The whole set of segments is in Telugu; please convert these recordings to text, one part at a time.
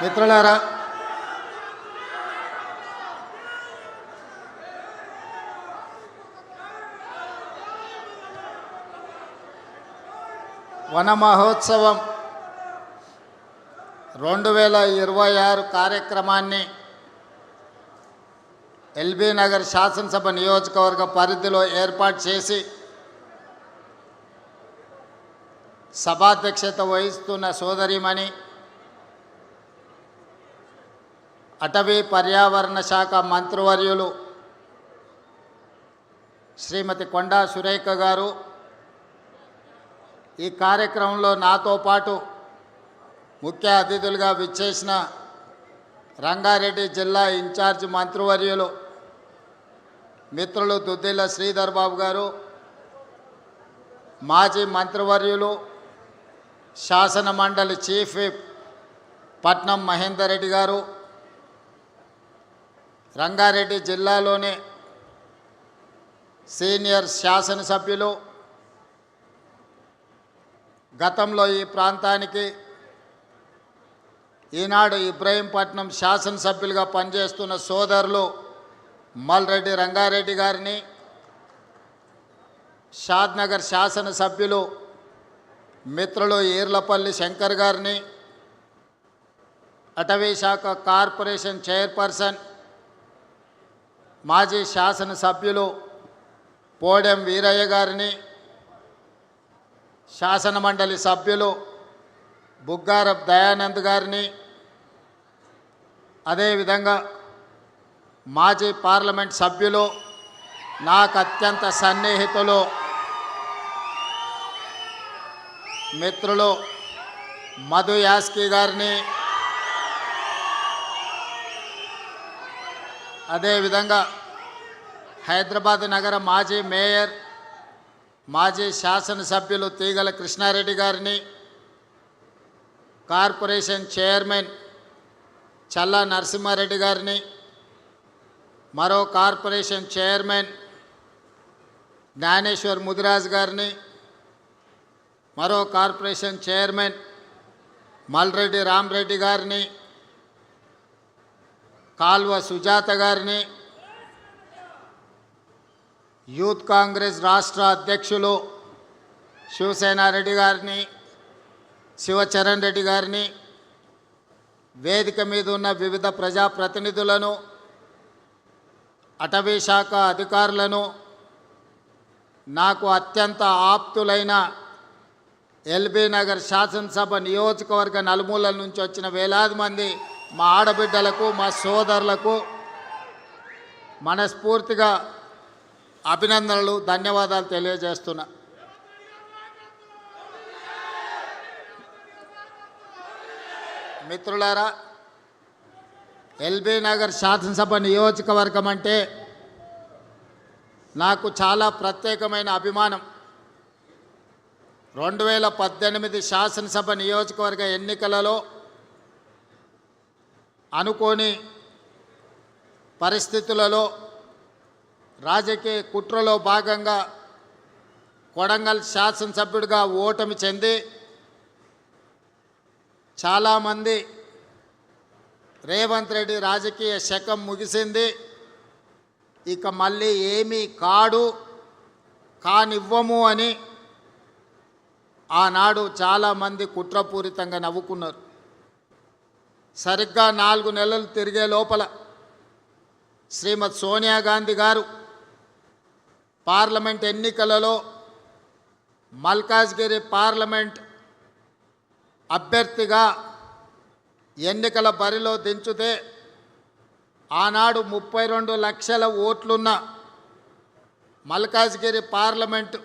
మిత్రులారా, వన మహోత్సవం 2026 కార్యక్రమాన్ని ఎల్బీ నగర్ శాసనసభ నియోజకవర్గ పరిధిలో ఏర్పాటు చేసి సభాధ్యక్షత వహిస్తున్న సోదరిమణి అటవీ పర్యావరణ శాఖ మంత్రివర్యులు శ్రీమతి కొండా సురేఖ గారు, ఈ కార్యక్రమంలో నాతో పాటు ముఖ్య అతిథులుగా విచ్చేసిన రంగారెడ్డి జిల్లా ఇన్ఛార్జ్ మంత్రివర్యులు మిత్రులు దుద్దిల్ల శ్రీధర్ బాబు గారు, మాజీ మంత్రివర్యులు శాసన మండలి చీఫ్ విప్ పట్నం మహేందర్ రెడ్డి గారు, రంగారెడ్డి జిల్లాలోని సీనియర్ శాసనసభ్యులు, గతంలో ఈ ప్రాంతానికి ఈనాడు ఇబ్రహీంపట్నం శాసనసభ్యులుగా పనిచేస్తున్న సోదరులు మల్రెడ్డి రంగారెడ్డి గారిని, షాద్నగర్ శాసనసభ్యులు మిత్రులు ఈర్లపల్లి శంకర్ గారిని, అటవీ శాఖ కార్పొరేషన్ చైర్పర్సన్ మాజీ శాసనసభ్యులు పోడెం వీరయ్య గారిని, శాసన మండలి సభ్యులు బుగ్గారప్ దయానంద్ గారిని, అదేవిధంగా మాజీ పార్లమెంట్ సభ్యులు నాకు అత్యంత సన్నిహితులు మిత్రులు మధు యాస్కి గారిని, అదేవిధంగా హైదరాబాద్ నగర మాజీ మేయర్ మాజీ శాసనసభ్యులు తీగల కృష్ణారెడ్డి గారిని, కార్పొరేషన్ చైర్మన్ చల్లా నరసింహారెడ్డి గారిని, మరో కార్పొరేషన్ చైర్మన్ జ్ఞానేశ్వర్ ముదిరాజ్ గారిని, మరో కార్పొరేషన్ చైర్మన్ మల్రెడ్డి రామరెడ్డి గారిని, కాల్వ సుజాత గారిని, యూత్ కాంగ్రెస్ రాష్ట్ర అధ్యక్షులు శివసేనారెడ్డి గారిని, శివచరణ్ రెడ్డి గారిని, వేదిక మీద ఉన్న వివిధ ప్రజాప్రతినిధులను, అటవీ శాఖ అధికారులను, నాకు అత్యంత ఆప్తులైన ఎల్బీ నగర్ శాసనసభ నియోజకవర్గ నలుమూలల నుంచి వచ్చిన వేలాది మంది మా ఆడబిడ్డలకు, మా సోదరులకు మనస్ఫూర్తిగా అభినందనలు, ధన్యవాదాలు తెలియజేస్తున్నా. మిత్రులారా, ఎల్బీ నగర్ శాసనసభ నియోజకవర్గం అంటే నాకు చాలా ప్రత్యేకమైన అభిమానం. 2018 శాసనసభ నియోజకవర్గ ఎన్నికలలో అనుకోని పరిస్థితులలో రాజకీయ కుట్రలో భాగంగా కొడంగల్ శాసనసభ్యుడిగా ఓటమి చెంది చాలామంది రేవంత్ రెడ్డి రాజకీయ శకం ముగిసింది, ఇక మళ్ళీ ఏమీ కానివ్వము అని ఆనాడు చాలామంది కుట్రపూరితంగా నవ్వుకున్నారు. సరిగ్గా 4 నెలలు తిరిగే లోపల శ్రీమతి సోనియా గాంధీ గారు పార్లమెంట్ ఎన్నికలలో మల్కాజ్గిరి పార్లమెంట్ అభ్యర్థిగా ఎన్నికల బరిలో దించితే ఆనాడు 32 లక్షల ఓట్లున్న మల్కాజ్గిరి పార్లమెంట్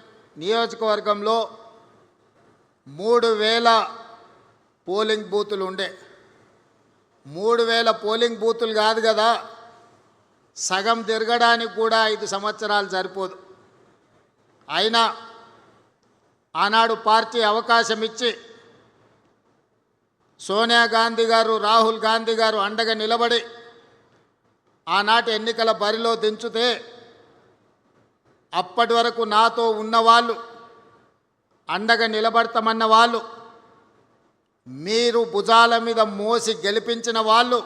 నియోజకవర్గంలో 3000 పోలింగ్ బూతులు ఉండే. 3000 పోలింగ్ బూతులు కాదు కదా, సగం తిరగడానికి కూడా 5 సంవత్సరాలు సరిపోదు. అయినా ఆనాడు పార్టీ అవకాశం ఇచ్చి సోనియా గాంధీ గారు, రాహుల్ గాంధీ గారు అండగా నిలబడి ఆనాటి ఎన్నికల బరిలో దించితే అప్పటి వరకు నాతో ఉన్నవాళ్ళు, అండగా నిలబడతామన్న వాళ్ళు మీరు భుజాల మీద మోసి గెలిపించిన వాళ్ళు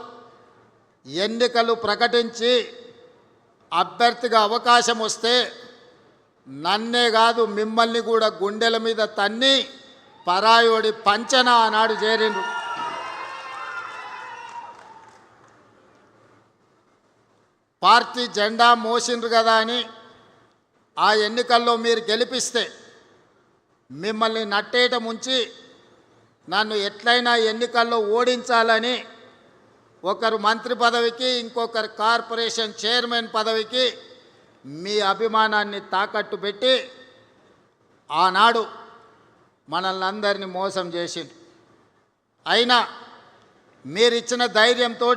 ఎన్నికలు ప్రకటించి అభ్యర్థిగా అవకాశం వస్తే నన్నే కాదు మిమ్మల్ని కూడా గుండెల మీద తన్ని పరాయోడి పంచన ఆనాడు చేరిండ్రు. పార్టీ జెండా మోసిండ్రు కదా అని ఆ ఎన్నికల్లో మీరు గెలిపిస్తే మిమ్మల్ని నట్టేట ముంచి నన్ను ఎట్లయినా ఎన్నికల్లో ఓడించాలని ఒకరు మంత్రి పదవికి ఇంకొకరు కార్పొరేషన్ చైర్మన్ పదవికి మీ అభిమానాన్ని తాకట్టు పెట్టి ఆనాడు మనల్ని అందరినీ మోసం చేసింది. అయినా మీరిచ్చిన ధైర్యంతో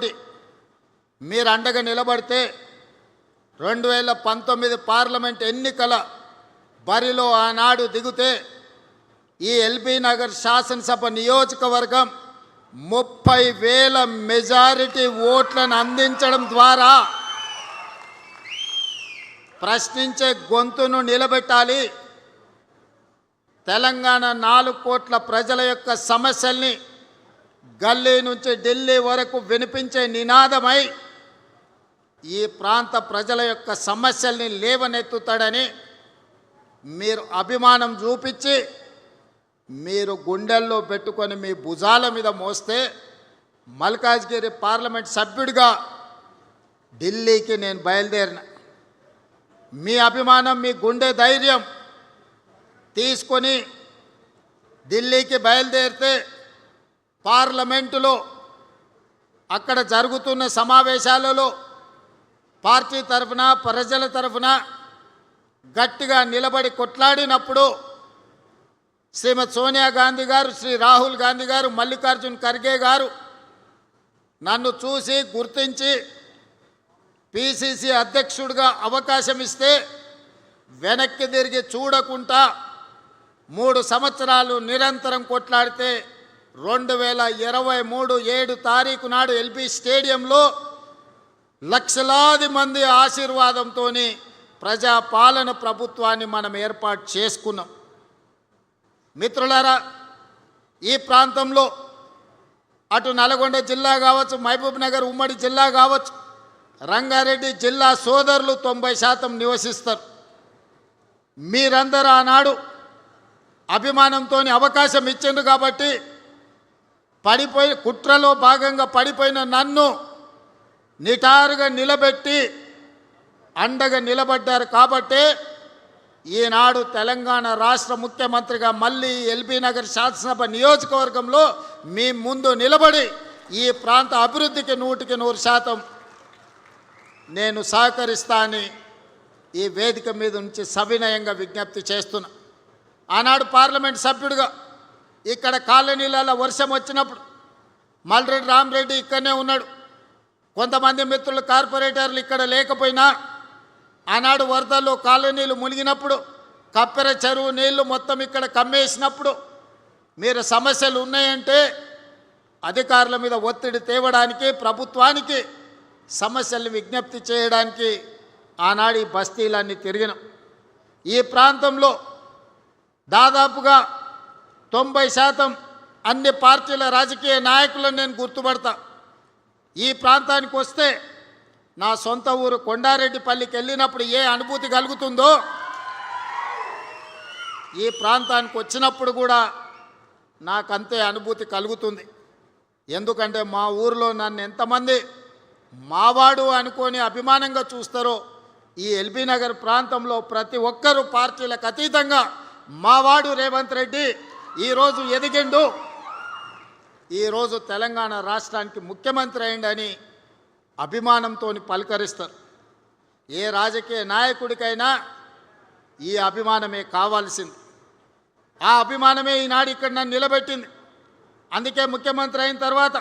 మీరు అండగా నిలబడితే 2019 పార్లమెంట్ ఎన్నికల బరిలో ఆనాడు దిగితే ఈ ఎల్బీ నగర్ శాసనసభ నియోజకవర్గం 30,000 మెజారిటీ ఓట్లను అందించడం ద్వారా ప్రశ్నించే గొంతును నిలబెట్టాలి. తెలంగాణ 4 కోట్ల ప్రజల యొక్క సమస్యల్ని గల్లీ నుంచి ఢిల్లీ వరకు వినిపించే నినాదమై ఈ ప్రాంత ప్రజల యొక్క సమస్యల్ని లేవనెత్తుతాడని మీరు అభిమానం చూపించి మీరు గుండెల్లో పెట్టుకొని మీ భుజాల మీద మోస్తే మల్కాజ్గిరి పార్లమెంట్ సభ్యుడిగా ఢిల్లీకి నేను బయలుదేరిన. మీ అభిమానం మీ గుండె ధైర్యం తీసుకొని ఢిల్లీకి బయలుదేరితే పార్లమెంటులో అక్కడ జరుగుతున్న సమావేశాలలో పార్టీ తరఫున ప్రజల తరఫున గట్టిగా నిలబడి కొట్లాడినప్పుడు శ్రీమతి సోనియా గాంధీ గారు, శ్రీ రాహుల్ గాంధీ గారు, మల్లికార్జున్ ఖర్గే గారు నన్ను చూసి గుర్తించి పిసిసి అధ్యక్షుడిగా అవకాశం ఇస్తే వెనక్కి తిరిగి చూడకుండా 3 సంవత్సరాలు నిరంతరం కొట్లాడితే 2023 7 తారీఖు నాడు ఎల్బీ స్టేడియంలో లక్షలాది మంది ఆశీర్వాదంతో ప్రజాపాలన ప్రభుత్వాన్ని మనం ఏర్పాటు చేసుకున్నాం. మిత్రులారా, ఈ ప్రాంతంలో అటు నల్గొండ జిల్లా కావచ్చు, మహబూబ్ నగర్ ఉమ్మడి జిల్లా కావచ్చు, రంగారెడ్డి జిల్లా సోదరులు 90% నివసిస్తారు. మీరందరూ ఆనాడు అభిమానంతో అవకాశం ఇచ్చిండ్రు కాబట్టి కుట్రలో భాగంగా పడిపోయిన నన్ను నిటారుగా నిలబెట్టి అండగా నిలబడ్డారు. కాబట్టి ఈనాడు తెలంగాణ రాష్ట్ర ముఖ్యమంత్రిగా మళ్ళీ ఎల్బీ నగర్ శాసనసభ నియోజకవర్గంలో మీ ముందు నిలబడి ఈ ప్రాంత అభివృద్ధికి 100% నేను సహకరిస్తానని ఈ వేదిక మీద నుంచి సవినయంగా విజ్ఞప్తి చేస్తున్నా. ఆనాడు పార్లమెంట్ సభ్యుడిగా ఇక్కడ కాలనీలలో వర్షం వచ్చినప్పుడు మల్రెడ్డి రామరెడ్డి ఇక్కడనే ఉన్నాడు. కొంతమంది మిత్రులు కార్పొరేటర్లు ఇక్కడ లేకపోయినా ఆనాడు వరదల్లో కాలనీలు మునిగినప్పుడు కప్పెర చెరువు నీళ్లు మొత్తం ఇక్కడ కమ్మేసినప్పుడు మీరు సమస్యలు ఉన్నాయంటే అధికారుల మీద ఒత్తిడి తేవడానికి, ప్రభుత్వానికి సమస్యల్ని విజ్ఞప్తి చేయడానికి ఆనాడు ఈ బస్తీలన్నీ తిరిగినాం. ఈ ప్రాంతంలో దాదాపుగా 90% అన్ని పార్టీల రాజకీయ నాయకులను నేను గుర్తుపడతా. ఈ ప్రాంతానికి వస్తే నా సొంత ఊరు కొండారెడ్డిపల్లికి వెళ్ళినప్పుడు ఏ అనుభూతి కలుగుతుందో ఈ ప్రాంతానికి వచ్చినప్పుడు కూడా నాకంతే అనుభూతి కలుగుతుంది. ఎందుకంటే మా ఊరిలో నన్ను ఎంతమంది మావాడు అనుకొని అభిమానంగా చూస్తారో ఈ ఎల్బీ నగర్ ప్రాంతంలో ప్రతి ఒక్కరూ పార్టీలకు అతీతంగా మావాడు రేవంత్ రెడ్డి ఈరోజు ఎదిగిండు, ఈరోజు తెలంగాణ రాష్ట్రానికి ముఖ్యమంత్రి అయిండని అభిమానంతో పలకరిస్తారు. ఏ రాజకీయ నాయకుడికైనా ఈ అభిమానమే కావాల్సింది. ఆ అభిమానమే ఈనాడు ఇక్కడ నన్ను నిలబెట్టింది. అందుకే ముఖ్యమంత్రి అయిన తర్వాత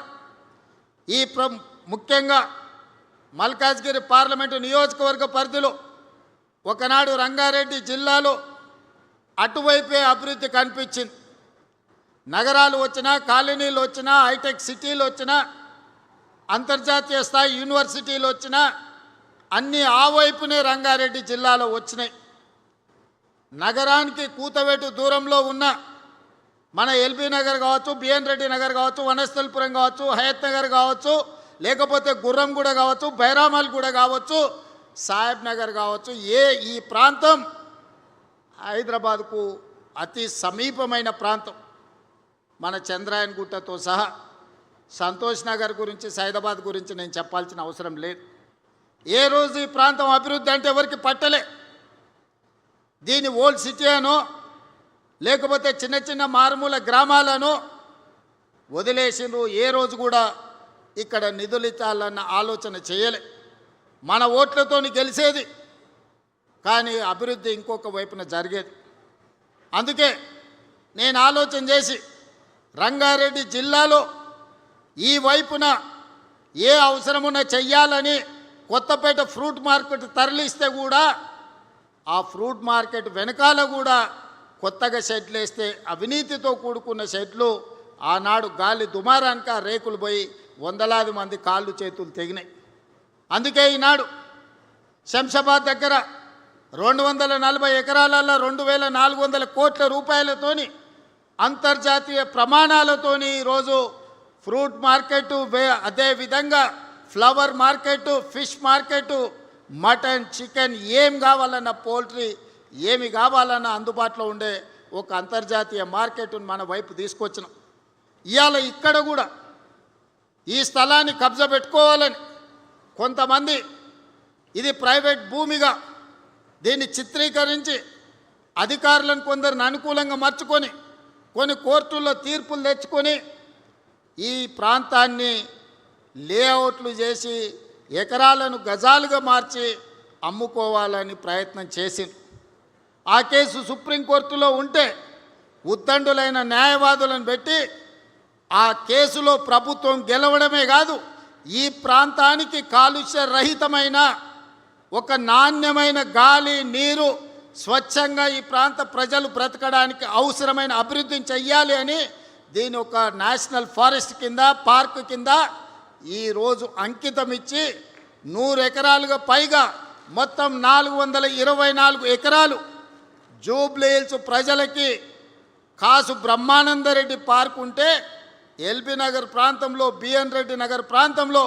ఈ ముఖ్యంగా మల్కాజ్గిరి పార్లమెంటు నియోజకవర్గ పరిధిలో ఒకనాడు రంగారెడ్డి జిల్లాలో అటువైపే అభివృద్ధి కనిపించింది. నగరాలు వచ్చినా, కాలనీలు వచ్చినా, హైటెక్ సిటీలు వచ్చినా, అంతర్జాతీయ స్థాయి యూనివర్సిటీలు వచ్చినా అన్నీ ఆ వైపునే రంగారెడ్డి జిల్లాలో వచ్చినాయి. నగరానికి కూతవేటు దూరంలో ఉన్న మన ఎల్బీ నగర్ కావచ్చు, బిఎన్ రెడ్డి నగర్ కావచ్చు, వనస్థలిపురం కావచ్చు, హయత్ నగర్ కావచ్చు, లేకపోతే గుర్రంగూడ కావచ్చు, బైరామల్ కూడా కావచ్చు, సాహెబ్ నగర్ కావచ్చు, ఈ ప్రాంతం హైదరాబాద్కు అతి సమీపమైన ప్రాంతం. మన చంద్రాయన్ గుట్టతో సహా సంతోష్ నగర్ గురించి, సైదాబాద్ గురించి నేను చెప్పాల్సిన అవసరం లేదు. ఏ రోజు ఈ ప్రాంతం అభివృద్ధి అంటే ఎవరికి పట్టలే. దీని ఓల్డ్ సిటీ అనో లేకపోతే చిన్న చిన్న మారుమూల గ్రామాలను వదిలేసిండ్రు. ఏ రోజు కూడా ఇక్కడ నిధులు ఇచ్చాలన్న ఆలోచన చేయలే. మన ఓట్లతోని గెలిచేది, కానీ అభివృద్ధి ఇంకొక వైపున జరిగేది. అందుకే నేను ఆలోచన చేసి రంగారెడ్డి జిల్లాలో ఈ వైపున ఏ అవసరమున్నా చెయ్యాలని కొత్తపేట ఫ్రూట్ మార్కెట్ తరలిస్తే కూడా ఆ ఫ్రూట్ మార్కెట్ వెనకాల కూడా కొత్తగా షెడ్లు వేస్తే అవినీతితో కూడుకున్న షెడ్లు ఆనాడు గాలి దుమారానికి ఆ రేకులు పోయి వందలాది మంది కాళ్ళు చేతులు తెగినాయి. అందుకే ఈనాడు శంషాబాద్ దగ్గర 240 ఎకరాలలో 2400 కోట్ల రూపాయలతోని అంతర్జాతీయ ప్రమాణాలతోని ఈరోజు ఫ్రూట్ మార్కెట్, అదేవిధంగా flower market, fish market, mutton, chicken ఏం కావాలన్న, పోల్ట్రీ ఏమి కావాలన్న అందుబాటులో ఉండే ఒక అంతర్జాతీయ మార్కెట్ను మన వైపు తీసుకొచ్చినాం. ఇవాళ ఇక్కడ కూడా ఈ స్థలాన్ని కబ్జా పెట్టుకోవాలని కొంతమంది ఇది ప్రైవేట్ భూమిగా దీన్ని చిత్రీకరించి అధికారులను కొందరిని అనుకూలంగా మార్చుకొని కొన్ని కోర్టుల్లో తీర్పులు తెచ్చుకొని ఈ ప్రాంతాన్ని లేఅవుట్లు చేసి ఎకరాలను గజాలుగా మార్చి అమ్ముకోవాలని ప్రయత్నం చేసింది. ఆ కేసు సుప్రీంకోర్టులో ఉంటే ఉద్దండులైన న్యాయవాదులను పెట్టి ఆ కేసులో ప్రభుత్వం గెలవడమే కాదు, ఈ ప్రాంతానికి కాలుష్య రహితమైన ఒక నాణ్యమైన గాలి, నీరు, స్వచ్ఛంగా ఈ ప్రాంత ప్రజలు బ్రతకడానికి అవసరమైన అభివృద్ధిని చెయ్యాలి అని దీని ఒక నేషనల్ ఫారెస్ట్ కింద, పార్క్ కింద ఈరోజు అంకితం ఇచ్చి 100 ఎకరాలుగా పైగా మొత్తం 424 ఎకరాలు జూబ్లీ హిల్స్ ప్రజలకి కాసు బ్రహ్మానందరెడ్డి పార్క్ ఉంటే ఎల్బీ నగర్ ప్రాంతంలో, బిఎన్ రెడ్డి నగర్ ప్రాంతంలో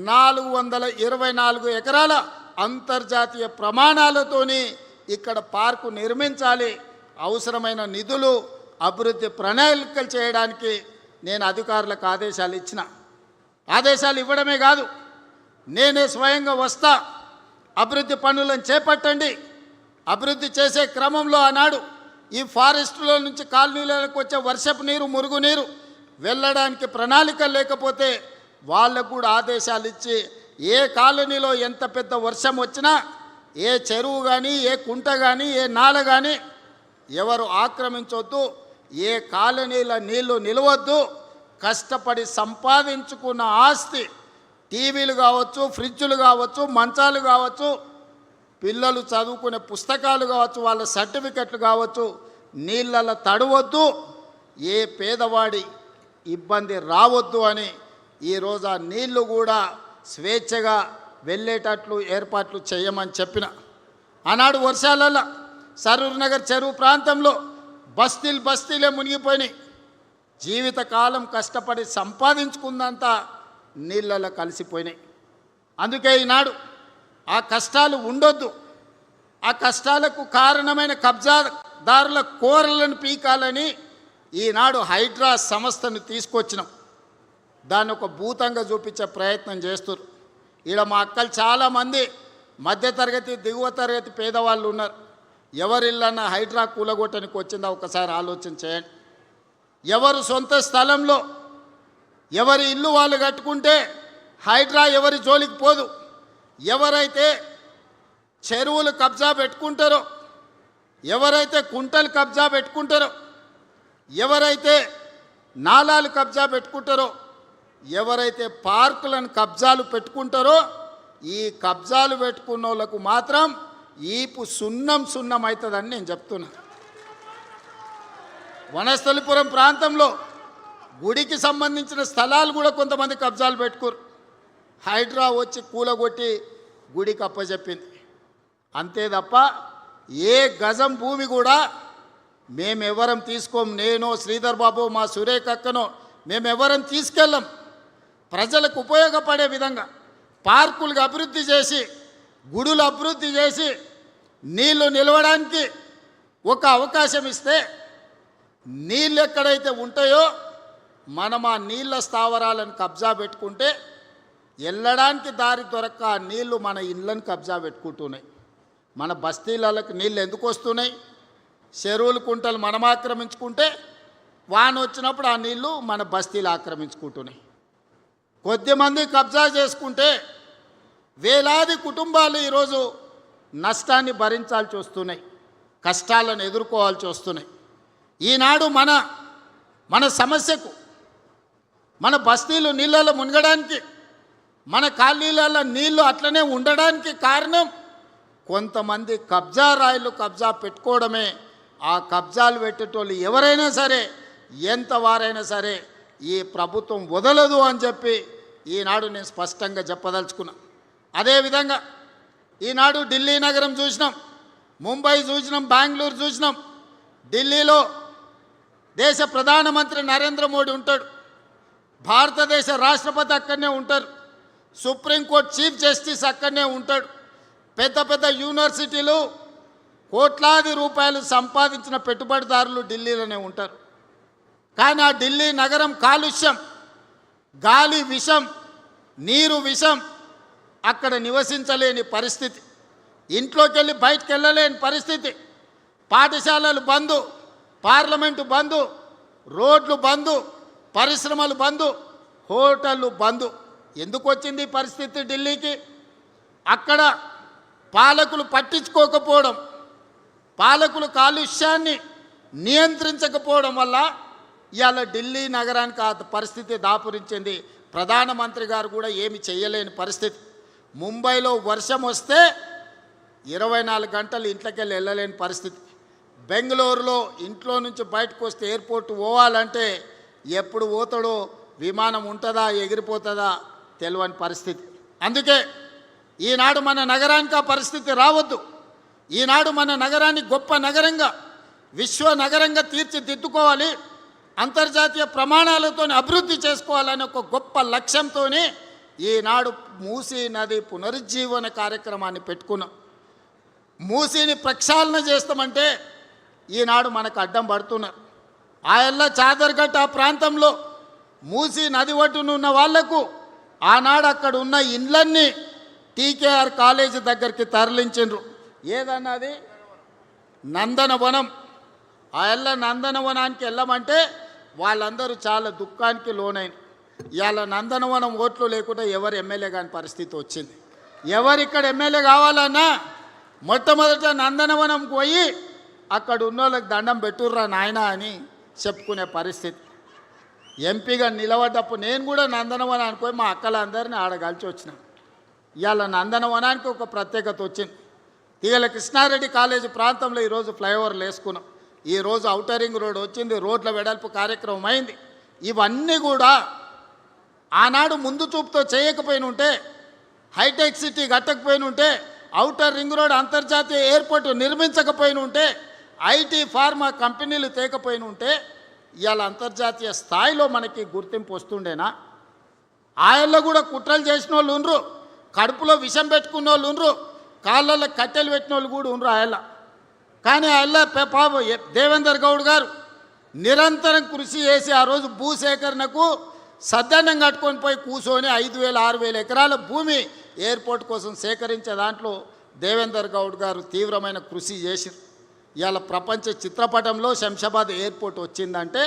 424 ఎకరాల అంతర్జాతీయ ప్రమాణాలతోని ఇక్కడ పార్కు నిర్మించాలి. అవసరమైన నిధులు, అభివృద్ధి ప్రణాళికలు చేయడానికి నేను అధికారులకు ఆదేశాలు ఇచ్చిన. ఆదేశాలు ఇవ్వడమే కాదు, నేనే స్వయంగా వస్తా, అభివృద్ధి పనులను చేపట్టండి. అభివృద్ధి చేసే క్రమంలో ఆనాడు ఈ ఫారెస్టులో నుంచి కాలనీలకు వచ్చే వర్షపు నీరు, మురుగునీరు వెళ్ళడానికి ప్రణాళిక లేకపోతే వాళ్ళకు కూడా ఆదేశాలు ఇచ్చి ఏ కాలనీలో ఎంత పెద్ద వర్షం వచ్చినా ఏ చెరువు కానీ, ఏ కుంట కానీ, ఏ నాల కానీ ఎవరు ఆక్రమించొద్దు, ఏ కాలనీల నీళ్లు నిలవద్దు. కష్టపడి సంపాదించుకున్న ఆస్తి, టీవీలు కావచ్చు, ఫ్రిడ్జులు కావచ్చు, మంచాలు కావచ్చు, పిల్లలు చదువుకునే పుస్తకాలు కావచ్చు, వాళ్ళ సర్టిఫికెట్లు కావచ్చు, నీళ్ళలో తడవద్దు, ఏ పేదవాడి ఇబ్బంది రావద్దు అని ఈరోజు ఆ నీళ్లు కూడా స్వేచ్ఛగా వెళ్ళేటట్లు ఏర్పాట్లు చేయమని చెప్పిన. ఆనాడు వర్షాలలో సరూర్ నగర్ చెరువు ప్రాంతంలో బస్తీలే మునిగిపోయినాయి. జీవితకాలం కష్టపడి సంపాదించుకుందంతా నీళ్ళలో కలిసిపోయినాయి. అందుకే ఈనాడు ఆ కష్టాలు ఉండొద్దు, ఆ కష్టాలకు కారణమైన కబ్జాదారుల కోరలను పీకాలని ఈనాడు హైడ్రా సంస్థను తీసుకొచ్చినాం. దాన్ని ఒక భూతంగా చూపించే ప్రయత్నం చేస్తున్నారు. ఈడ మా అక్కలు చాలామంది మధ్యతరగతి, దిగువ తరగతి పేదవాళ్ళు ఉన్నారు. ఎవరిల్లన్నా హైడ్రా కూలగొట్టడానికి వచ్చిందా ఒకసారి ఆలోచన చేయండి. ఎవరు సొంత స్థలంలో ఎవరి ఇల్లు వాళ్ళు కట్టుకుంటే హైడ్రా ఎవరి జోలికి పోదు. ఎవరైతే చెరువులు కబ్జా పెట్టుకుంటారో, ఎవరైతే కుంటలు కబ్జా పెట్టుకుంటారో, ఎవరైతే నాలాలు కబ్జా పెట్టుకుంటారో, ఎవరైతే పార్కులను కబ్జాలు పెట్టుకుంటారో, ఈ కబ్జాలు పెట్టుకున్న వాళ్ళకు మాత్రం ఈపు సున్నం అవుతుందని నేను చెప్తున్నా. వనస్థలిపురం ప్రాంతంలో గుడికి సంబంధించిన స్థలాలు కూడా కొంతమంది కబ్జాలు పెట్టుకోరు. హైడ్రా వచ్చి కూలగొట్టి గుడికి అప్పచెప్పింది. అంతే తప్ప ఏ గజం భూమి కూడా మేమెవరం తీసుకోం. నేను, శ్రీధర్ బాబు, మా సురేఖ అక్కనో మేమెవరం తీసుకెళ్ళం. ప్రజలకు ఉపయోగపడే విధంగా పార్కులకు అభివృద్ధి చేసి, గుడులు అభివృద్ధి చేసి, నీళ్లు నిలవడానికి ఒక అవకాశం ఇస్తే, నీళ్ళు ఎక్కడైతే ఉంటాయో మనం ఆ నీళ్ళ స్థావరాలను కబ్జా పెట్టుకుంటే వెళ్ళడానికి దారి దొరక్క ఆ నీళ్లు మన ఇళ్ళని కబ్జా పెట్టుకుంటున్నాయి. మన బస్తీలకు నీళ్ళు ఎందుకు వస్తున్నాయి? చెరువులు కుంటలు మనం ఆక్రమించుకుంటే వాన వచ్చినప్పుడు ఆ నీళ్లు మన బస్తీలు ఆక్రమించుకుంటున్నాయి. కొద్దిమంది కబ్జా చేసుకుంటే వేలాది కుటుంబాలు ఈరోజు నష్టాన్ని భరించాల్సి వస్తున్నాయి, కష్టాలను ఎదుర్కోవాల్సి వస్తున్నాయి. ఈనాడు మన సమస్యకు, మన బస్తీలు నీళ్ళలో మునగడానికి, మన కాలనీలలో నీళ్లు అట్లనే ఉండడానికి కారణం కొంతమంది కబ్జా రాయిలు కబ్జా పెట్టుకోవడమే. ఆ కబ్జాలు పెట్టేటోళ్ళు ఎవరైనా సరే, ఎంత వారైనా సరే ఈ ప్రభుత్వం వదలదు అని చెప్పి ఈనాడు నేను స్పష్టంగా చెప్పదలుచుకున్నా. అదేవిధంగా ఈనాడు ఢిల్లీ నగరం చూసినాం, ముంబై చూసినాం, బెంగళూరు చూసినాం. ఢిల్లీలో దేశ ప్రధానమంత్రి నరేంద్ర మోడీ ఉంటాడు, భారతదేశ రాష్ట్రపతి అక్కడనే ఉంటారు, సుప్రీంకోర్టు చీఫ్ జస్టిస్ అక్కడనే ఉంటాడు. పెద్ద పెద్ద యూనివర్సిటీలు కోట్లాది రూపాయలు సంపాదించిన పెట్టుబడిదారులు ఢిల్లీలోనే ఉంటారు. కానీ ఆ ఢిల్లీ నగరం కాలుష్యం, గాలి విషం, నీరు విషం, అక్కడ నివసించలేని పరిస్థితి, ఇంట్లోకి వెళ్ళి బయటకు వెళ్ళలేని పరిస్థితి, పాఠశాలలు బంద్, పార్లమెంటు బంద్, రోడ్లు బంద్, పరిశ్రమలు బంద్, హోటళ్ళు బంద్. ఎందుకు వచ్చింది ఈ పరిస్థితి ఢిల్లీకి? అక్కడ పాలకులు పట్టించుకోకపోవడం, పాలకులు కాలుష్యాన్ని నియంత్రించకపోవడం వల్ల ఇవాళ ఢిల్లీ నగరానికి ఆ పరిస్థితి దాపురించింది. ప్రధానమంత్రి గారు కూడా ఏమి చేయలేని పరిస్థితి. ముంబైలో వర్షం వస్తే 24 గంటలు ఇంట్లోకి వెళ్ళలేని పరిస్థితి. బెంగళూరులో ఇంట్లో నుంచి బయటకు వస్తే ఎయిర్పోర్ట్ పోవాలంటే ఎప్పుడు పోతాడో, విమానం ఉంటుందా ఎగిరిపోతుందా తెలియని పరిస్థితి. అందుకే ఈనాడు మన నగరానికి ఆ పరిస్థితి రావద్దు. ఈనాడు మన నగరాన్ని గొప్ప నగరంగా, విశ్వ నగరంగా తీర్చిదిద్దుకోవాలి, అంతర్జాతీయ ప్రమాణాలతో అభివృద్ధి చేసుకోవాలనే ఒక గొప్ప లక్ష్యంతో ఈనాడు మూసీ నది పునరుజ్జీవన కార్యక్రమాన్ని పెట్టుకున్నాం. మూసీని ప్రక్షాళన చేస్తామంటే ఈనాడు మనకు అడ్డం పడుతున్నారు. ఆయల్ల చాదర్ఘట్ ఆ ప్రాంతంలో మూసీ నది ఒడ్డునున్న వాళ్లకు ఆనాడు అక్కడ ఉన్న ఇండ్లన్నీ టీకేఆర్ కాలేజీ దగ్గరికి తరలించిండ్రు. ఏదన్నది నందనవనం. ఆయల్ల నందనవనానికి వెళ్ళమంటే వాళ్ళందరూ చాలా దుఃఖానికి లోనైన. ఇవాళ నందనవనం ఓట్లు లేకుండా ఎవరు ఎమ్మెల్యే కాని పరిస్థితి వచ్చింది. ఎవరిక్కడ ఎమ్మెల్యే కావాలన్నా మొట్టమొదట నందనవనంకి పోయి అక్కడ ఉన్న వాళ్ళకి దండం పెట్టుర్రా నాయన అని చెప్పుకునే పరిస్థితి. ఎంపీగా నిలబడ్డప్పుడు నేను కూడా నందనవనానికి పోయి మా అక్కలందరినీ ఆడగలిచి వచ్చినాను. ఇవాళ నందనవనానికి ఒక ప్రత్యేకత వచ్చింది. తీగల కృష్ణారెడ్డి కాలేజీ ప్రాంతంలో ఈరోజు ఫ్లైఓవర్లు వేసుకున్నాం. ఈరోజు ఔటర్ రింగ్ రోడ్ వచ్చింది, రోడ్ల వెడల్పు కార్యక్రమం అయింది. ఇవన్నీ కూడా ఆనాడు ముందు చూపుతో చేయకపోయిన ఉంటే, హైటెక్ సిటీ కట్టకపోయిన ఉంటే, ఔటర్ రింగ్ రోడ్ అంతర్జాతీయ ఎయిర్పోర్ట్ నిర్మించకపోయిన ఉంటే, ఐటీ ఫార్మా కంపెనీలు తేకపోయిన ఉంటే ఇవాళ అంతర్జాతీయ స్థాయిలో మనకి గుర్తింపు వస్తుండేనా? ఆయల్లో కూడా కుట్రలు చేసిన వాళ్ళు ఉండ్రు, కడుపులో విషం పెట్టుకున్న వాళ్ళు ఉండ్రు, కాళ్ళల్లో కట్టెలు పెట్టిన వాళ్ళు కూడా ఉండ్రు ఆయల్ల. కానీ ఆయల్ల పాప దేవేందర్ గౌడ్ గారు నిరంతరం కృషి చేసి ఆ రోజు భూసేకరణకు సద్దన్నం కట్టుకొని పోయి కూర్చొని 5,000 6,000 ఎకరాల భూమి ఎయిర్పోర్ట్ కోసం సేకరించే దాంట్లో దేవేందర్ గౌడ్ గారు తీవ్రమైన కృషి చేశారు. ఇవాళ ప్రపంచ చిత్రపటంలో శంషాబాద్ ఎయిర్పోర్ట్ వచ్చిందంటే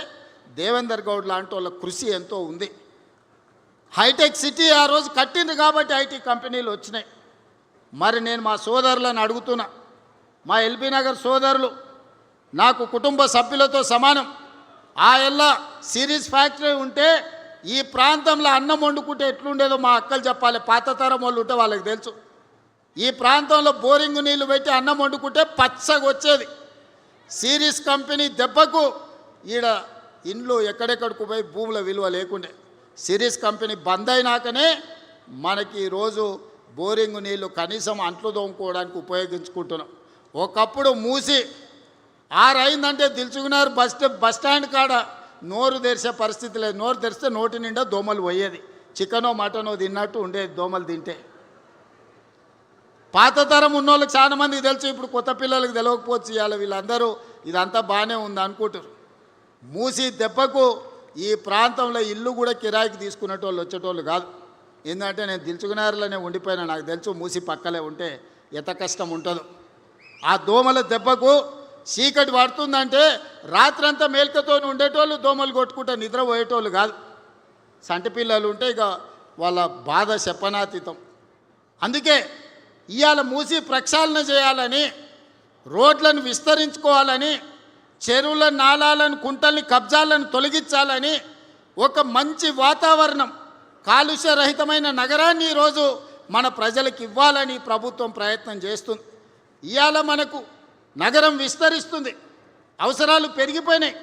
దేవేందర్ గౌడ్ లాంటి వాళ్ళ కృషి ఎంతో ఉంది. హైటెక్ సిటీ ఆ రోజు కట్టింది కాబట్టి ఐటీ కంపెనీలు వచ్చినాయి. మరి నేను మా సోదరులను అడుగుతున్నా, మా ఎల్బీ నగర్ సోదరులు నాకు కుటుంబ సభ్యులతో సమానం. ఆ ఎల్లా సిరీస్ ఫ్యాక్టరీ ఉంటే ఈ ప్రాంతంలో అన్నం వండుకుంటే ఎట్లుండేదో మా అక్కలు చెప్పాలి. పాత తరం వాళ్ళు ఉంటే వాళ్ళకి తెలుసు. ఈ ప్రాంతంలో బోరింగ్ నీళ్లు పెట్టి అన్నం వండుకుంటే పచ్చగా వచ్చేది. సిరీస్ కంపెనీ దెబ్బకు ఈడ ఇండ్లు ఎక్కడెక్కడికి పోయి భూముల విలువ లేకుండే. సిరీస్ కంపెనీ బంద్ అయినాకనే మనకి ఈరోజు బోరింగ్ నీళ్లు కనీసం అంట్లు తోముకోవడానికి ఉపయోగించుకుంటున్నాం. ఒకప్పుడు మూసి 6 అయిందంటే దిల్చుకున్నారు బస్ స్టాండ్ కాడ నోరు తెరిచే పరిస్థితి లేదు. నోరు తెరిస్తే నోటి నిండా దోమలు పోయేది. చికెనో మటనో తిన్నట్టు ఉండేది దోమలు తింటే. పాత తరం ఉన్నోళ్ళకి చాలా మందికి తెలుసు, ఇప్పుడు కొత్త పిల్లలకు తెలియకపోవచ్చు. ఇవాళ వీళ్ళందరూ ఇదంతా బాగానే ఉంది అనుకుంటారు. మూసి దెబ్బకు ఈ ప్రాంతంలో ఇల్లు కూడా కిరాయికి తీసుకునేటోళ్ళు వచ్చేటోళ్ళు కాదు. ఏంటంటే నేను దిల్చుకున్నారులోనే ఉండిపోయినా, నాకు తెలుసు మూసి పక్కలే ఉంటే ఎంత కష్టం ఉంటుందో. ఆ దోమల దెబ్బకు చీకటి పడుతుందంటే రాత్రంతా మేల్కతో ఉండేటోళ్ళు దోమలు కొట్టుకుంటే నిద్రపోయేటోళ్ళు కాదు. సంటి పిల్లలు ఉంటే ఇక వాళ్ళ బాధ చెప్పనాతీతం. అందుకే ఇవాళ మూసి ప్రక్షాళన చేయాలని, రోడ్లను విస్తరించుకోవాలని, చెరువుల నాలాలను కుంటల్ని కబ్జాలను తొలగించాలని, ఒక మంచి వాతావరణం కాలుష్యరహితమైన నగరాన్ని ఈరోజు మన ప్రజలకు ఇవ్వాలని ప్రభుత్వం ప్రయత్నం చేస్తుంది. ఇవాళ మనకు నగరం విస్తరిస్తుంది, అవసరాలు పెరిగిపోయినాయి.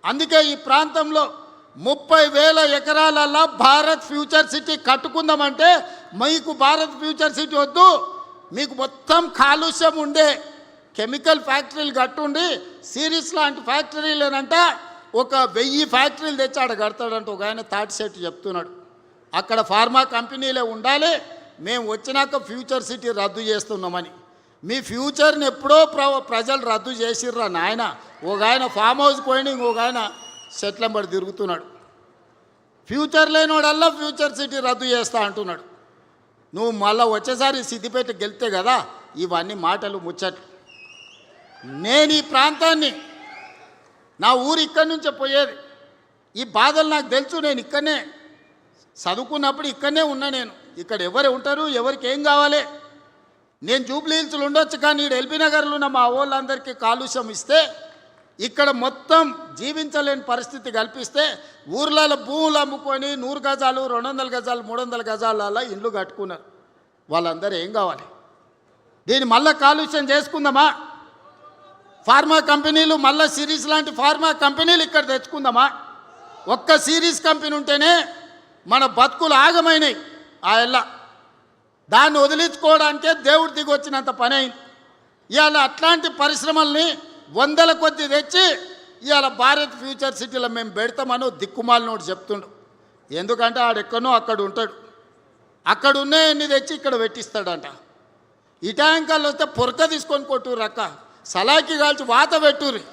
అందుకే ఈ ప్రాంతంలో 30,000 ఎకరాలలో భారత్ ఫ్యూచర్ సిటీ కట్టుకుందామంటే మీకు భారత్ ఫ్యూచర్ సిటీ వద్దు, మీకు మొత్తం కాలుష్యం ఉండే కెమికల్ ఫ్యాక్టరీలు కట్టుండి సిరీస్ లాంటి ఫ్యాక్టరీలేనంట ఒక 1000 ఫ్యాక్టరీలు తెచ్చి ఆడ కడతాడంట. ఒక ఆయన థాట్ సెట్ చెప్తున్నాడు. అక్కడ ఫార్మా కంపెనీలే ఉండాలి, మేము వచ్చినాక ఫ్యూచర్ సిటీ రద్దు చేస్తున్నామని. మీ ఫ్యూచర్ని ఎప్పుడో ప్రజలు రద్దు చేసిర్రా నాయన. ఒక ఆయన ఫామ్ హౌస్ పోయింది, ఇంకొక ఆయన సెట్లంబడి తిరుగుతున్నాడు. ఫ్యూచర్ లేనివాడల్లా ఫ్యూచర్ సిటీ రద్దు చేస్తా అంటున్నాడు. నువ్వు మళ్ళీ వచ్చేసారి సిద్దిపేట గెలితే కదా ఇవన్నీ మాటలు ముచ్చట్లు. నేను ఈ ప్రాంతాన్ని, నా ఊరు ఇక్కడి నుంచే పోయేది, ఈ బాధలు నాకు తెలుసు. నేను ఇక్కడనే చదువుకున్నప్పుడు ఇక్కడనే ఉన్నా. నేను ఇక్కడ ఎవరు ఉంటారు, ఎవరికి ఏం కావాలి. నేను జూబ్లీ హిల్స్లో ఉండొచ్చు, కానీ ఇక్కడ ఎల్బీ నగర్లో ఉన్న మా వాళ్ళందరికీ కాలుష్యం ఇస్తే, ఇక్కడ మొత్తం జీవించలేని పరిస్థితి కల్పిస్తే, ఊర్లలో భూములు అమ్ముకొని 100 గజాలు 200 గజాలు 300 గజాల ఇండ్లు కట్టుకున్నారు. వాళ్ళందరూ ఏం కావాలి? దీన్ని మళ్ళీ కాలుష్యం చేసుకుందామా? ఫార్మా కంపెనీలు మళ్ళీ సిరీస్ లాంటి ఫార్మా కంపెనీలు ఇక్కడ తెచ్చుకుందామా? ఒక్క సిరీస్ కంపెనీ ఉంటేనే మన బతుకులు ఆగమైనాయి. ఆ ఎల్ల దాన్ని వదిలించుకోవడానికే దేవుడు దిగి వచ్చినంత పని అయింది. ఇవాళ అట్లాంటి పరిశ్రమల్ని 100ల కొద్ది తెచ్చి ఇవాళ భారత్ ఫ్యూచర్ సిటీలో మేము పెడతామని దిక్కుమాలినోడు చెప్తుండు. ఎందుకంటే ఆడెక్కడో అక్కడ ఉంటాడు, అక్కడ ఉన్నాయన్నీ తెచ్చి ఇక్కడ పెట్టిస్తాడంట. ఈ ట్యాంకర్లు వస్తే పొరక తీసుకొని కొట్టుర్రు అక్క, సలాకి కాల్చి వాత పెట్టుర్రి.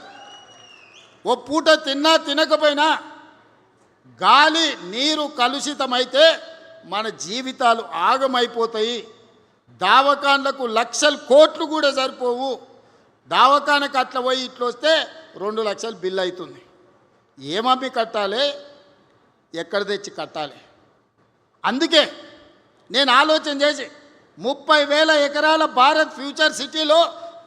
ఓ పూట తిన్నా తినకపోయినా గాలి నీరు కలుషితమైతే మన జీవితాలు ఆగమైపోతాయి. దావకాన్లకు లక్షల కోట్లు కూడా సరిపోవు. దావకానకు అట్లా పోయి ఇట్లా వస్తే 2 లక్షలు బిల్లు అవుతుంది. ఏమమ్మి కట్టాలి, ఎక్కడ తెచ్చి కట్టాలి? అందుకే నేను ఆలోచన చేసి 30,000 ఎకరాల భారత్ ఫ్యూచర్ సిటీలో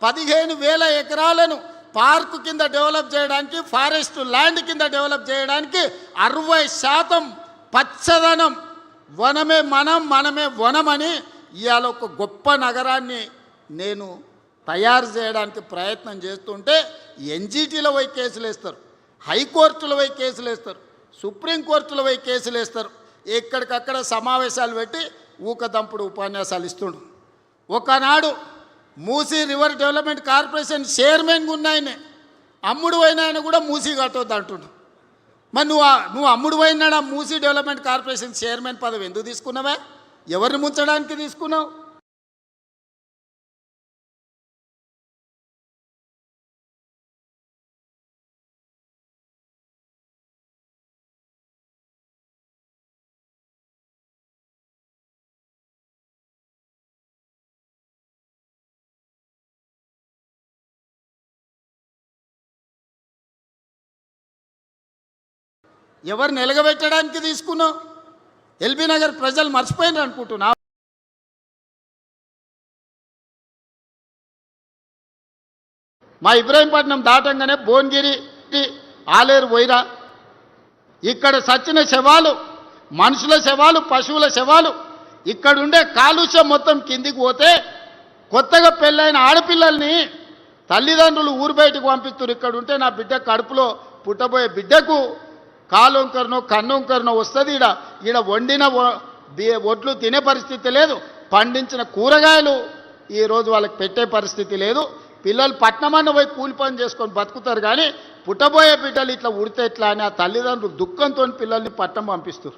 15,000 ఎకరాలను పార్కు కింద డెవలప్ చేయడానికి, ఫారెస్ట్ ల్యాండ్ కింద డెవలప్ చేయడానికి 60% పచ్చదనం, వనమే మనం మనమే వనమని ఇవాళ ఒక గొప్ప నగరాన్ని నేను తయారు చేయడానికి ప్రయత్నం చేస్తుంటే ఎన్జిటీలో పోయి కేసులు వేస్తారు, హైకోర్టులో పోయి కేసులు వేస్తారు, సుప్రీంకోర్టులో పోయి కేసులు వేస్తారు. ఎక్కడికక్కడ సమావేశాలు పెట్టి ఊకదంపుడు ఉపన్యాసాలు ఇస్తుండు. ఒకనాడు మూసీ రివర్ డెవలప్మెంట్ కార్పొరేషన్ చైర్మన్గా ఉన్నాయని, అమ్ముడు అయిన ఆయన కూడా మూసీ కట్టొద్దు అంటుండు. మరి నువ్వు అమ్ముడు పోయినాడు ఆ మూసీ డెవలప్మెంట్ కార్పొరేషన్ చైర్మన్ పదవి ఎందుకు తీసుకున్నావా? ఎవరిని ముంచడానికి తీసుకున్నావు? ఎవరిని నిలగబెట్టడానికి తీసుకున్నావు? ఎల్బీ నగర్ ప్రజలు మర్చిపోయినారు అనుకుంటున్నా. మా ఇబ్రాహీంపట్నం దాటంగానే భువనగిరి, ఆలేరు పోయిరా. ఇక్కడ సచ్చిన శవాలు, మనుషుల శవాలు, పశువుల శవాలు, ఇక్కడుండే కాలుష్యం మొత్తం కిందికి పోతే కొత్తగా పెళ్ళైన ఆడపిల్లల్ని తల్లిదండ్రులు ఊరు బయటకు పంపిస్తారు. ఇక్కడ ఉంటే నా బిడ్డ కడుపులో పుట్టబోయే బిడ్డకు కాలొంకరనో కన్నొంకరనో వస్తుంది. ఈడ వండిన ఒడ్లు తినే పరిస్థితి లేదు, పండించిన కూరగాయలు ఈరోజు వాళ్ళకి పెట్టే పరిస్థితి లేదు. పిల్లలు పట్నమన్న పోయి కూలి పని చేసుకొని బతుకుతారు, కానీ పుట్టబోయే బిడ్డలు ఇట్లా ఉడితే ఎట్లా అని ఆ తల్లిదండ్రులు దుఃఖంతో పిల్లల్ని పట్నం పంపిస్తారు.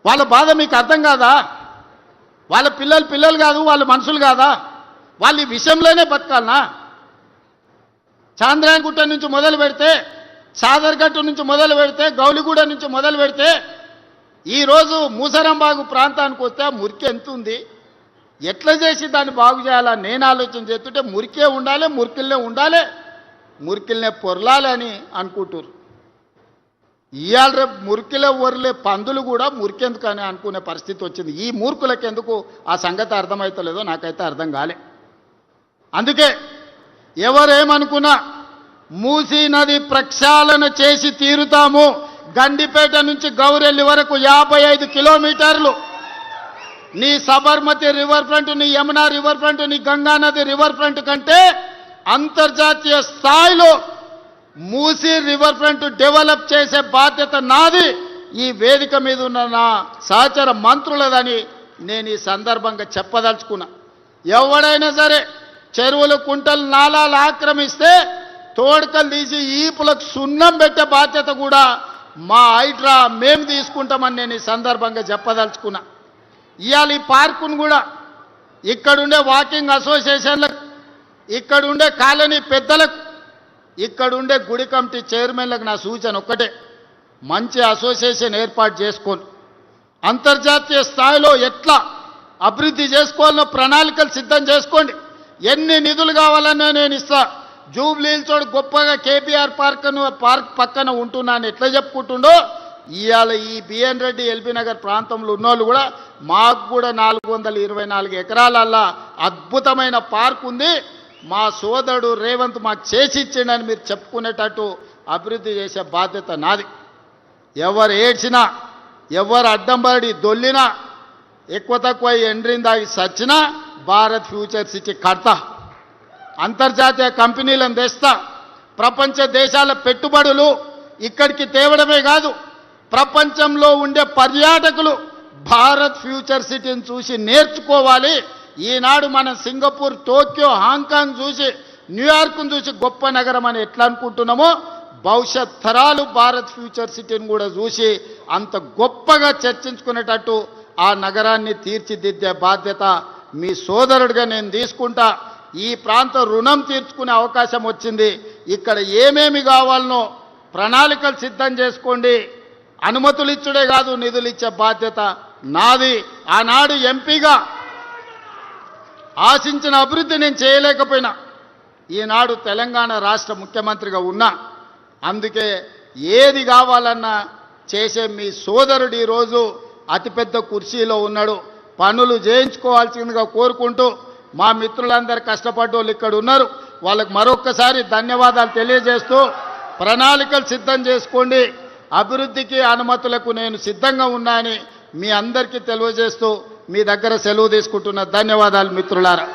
వాళ్ళ బాధ మీకు అర్థం కాదా? వాళ్ళ పిల్లలు కాదు, వాళ్ళ మనుషులు కాదా? వాళ్ళు ఈ విషయంలోనే బతకాలనా? చాంద్రాయణగుట్ట నుంచి మొదలు పెడితే, సాదర్గట్టు నుంచి మొదలు పెడితే, గౌలిగూడ నుంచి మొదలు పెడితే, ఈరోజు మూసరంబాగు ప్రాంతానికి వస్తే ఆ మురికి ఎంత ఉంది, ఎట్లా చేసి దాన్ని బాగు చేయాలని నేను ఆలోచన చేస్తుంటే మురికే ఉండాలి, మురికిల్నే ఉండాలి, మురికిల్నే పొరలాలి అని అనుకుంటారు. ఇవాళ రేపు మురికిలో ఒరలే పందులు కూడా మురికెందుకు అని అనుకునే పరిస్థితి వచ్చింది. ఈ మూర్ఖులకు ఎందుకు ఆ సంగతి అర్థమవుతలేదో నాకైతే అర్థం కాలే. అందుకే ఎవరేమనుకున్నా మూసీ నది ప్రక్షాళన చేసి తీరుతాము. గండిపేట నుంచి గౌరెల్లి వరకు 55 కిలోమీటర్లు నీ సబర్మతి రివర్ ఫ్రంట్, నీ యమునా రివర్ ఫ్రంట్, నీ గంగా నది రివర్ ఫ్రంట్ కంటే అంతర్జాతీయ స్థాయిలో మూసీ రివర్ ఫ్రంట్ డెవలప్ చేసే బాధ్యత నాది, ఈ వేదిక మీద ఉన్న నా సహచర మంత్రులదని నేను ఈ సందర్భంగా చెప్పదలుచుకున్నా. ఎవడైనా సరే చెరువులు, కుంటలు, నాలాలు ఆక్రమిస్తే తోడుకలు తీసి ఈపులకు సున్నం పెట్టే బాధ్యత కూడా మా హైడ్రా మేము తీసుకుంటామని నేను ఈ సందర్భంగా చెప్పదలుచుకున్నా. ఇవాళ ఈ పార్కును కూడా ఇక్కడుండే వాకింగ్ అసోసియేషన్లకు, ఇక్కడుండే కాలనీ పెద్దలకు, ఇక్కడుండే గుడి కమిటీ చైర్మన్లకు నా సూచన ఒక్కటే, మంచి అసోసియేషన్ ఏర్పాటు చేసుకోండి. అంతర్జాతీయ స్థాయిలో ఎట్లా అభివృద్ధి చేసుకోవాలనో ప్రణాళికలు సిద్ధం చేసుకోండి. ఎన్ని నిధులు కావాలన్నా నేను ఇస్తా. జూబ్లీహిల్స్ చోడు గొప్పగా కేబీఆర్ పార్క్ పక్కన ఉంటున్నాను ఎట్లా చెప్పుకుంటుండో, ఇవాళ ఈ బిఎన్ రెడ్డి ఎల్బీ నగర్ ప్రాంతంలో ఉన్నోళ్ళు కూడా మాకు కూడా 424 ఎకరాలల్లా అద్భుతమైన పార్క్ ఉంది, మా సోదరుడు రేవంత్ మాకు చేసి ఇచ్చిండని మీరు చెప్పుకునేటట్టు అభివృద్ధి చేసే బాధ్యత నాది. ఎవరు ఏడ్చినా, ఎవరు అడ్డంబడి దొల్లినా, ఎక్కువ తక్కువ ఎండ్రిందాగి సచ్చినా భారత్ ఫ్యూచర్ సిటీ కడతా, అంతర్జాతీయ కంపెనీలను తెస్తా, ప్రపంచ దేశాల పెట్టుబడులు ఇక్కడికి తేవడమే కాదు, ప్రపంచంలో ఉండే పర్యాటకులు భారత్ ఫ్యూచర్ సిటీని చూసి నేర్చుకోవాలి. ఈనాడు మనం సింగపూర్, టోక్యో, హాంకాంగ్ చూసి, న్యూయార్క్ను చూసి గొప్ప నగరం అని ఎట్లా అనుకుంటున్నామో, భవిష్యత్ తరాలు భారత్ ఫ్యూచర్ సిటీని కూడా చూసి అంత గొప్పగా చర్చించుకునేటట్టు ఆ నగరాన్ని తీర్చిదిద్దే బాధ్యత మీ సోదరుడిగా నేను తీసుకుంటా. ఈ ప్రాంత రుణం తీర్చుకునే అవకాశం వచ్చింది. ఇక్కడ ఏమేమి కావాలనో ప్రణాళికలు సిద్ధం చేసుకోండి. అనుమతులు ఇచ్చుడే కాదు, నిధులు ఇచ్చే బాధ్యత నాది. ఆనాడు ఎంపీగా ఆశించిన అభివృద్ధి నేను చేయలేకపోయినా, ఈనాడు తెలంగాణ రాష్ట్ర ముఖ్యమంత్రిగా ఉన్నా. అందుకే ఏది కావాలన్నా చేసే మీ సోదరుడు ఈరోజు అతిపెద్ద కుర్చీలో ఉన్నాడు. పనులు చేయించుకోవాల్సిందిగా కోరుకుంటూ, మా మిత్రులందరూ కష్టపడ్డోళ్ళు ఇక్కడ ఉన్నారు, వాళ్ళకు మరొక్కసారి ధన్యవాదాలు తెలియజేస్తూ, ప్రణాళికలు సిద్ధం చేసుకోండి. అభివృద్ధికి అనుమతులకు నేను సిద్ధంగా ఉన్నానని మీ అందరికీ తెలియజేస్తూ మీ దగ్గర సెలవు తీసుకుంటున్న. ధన్యవాదాలు మిత్రులారా.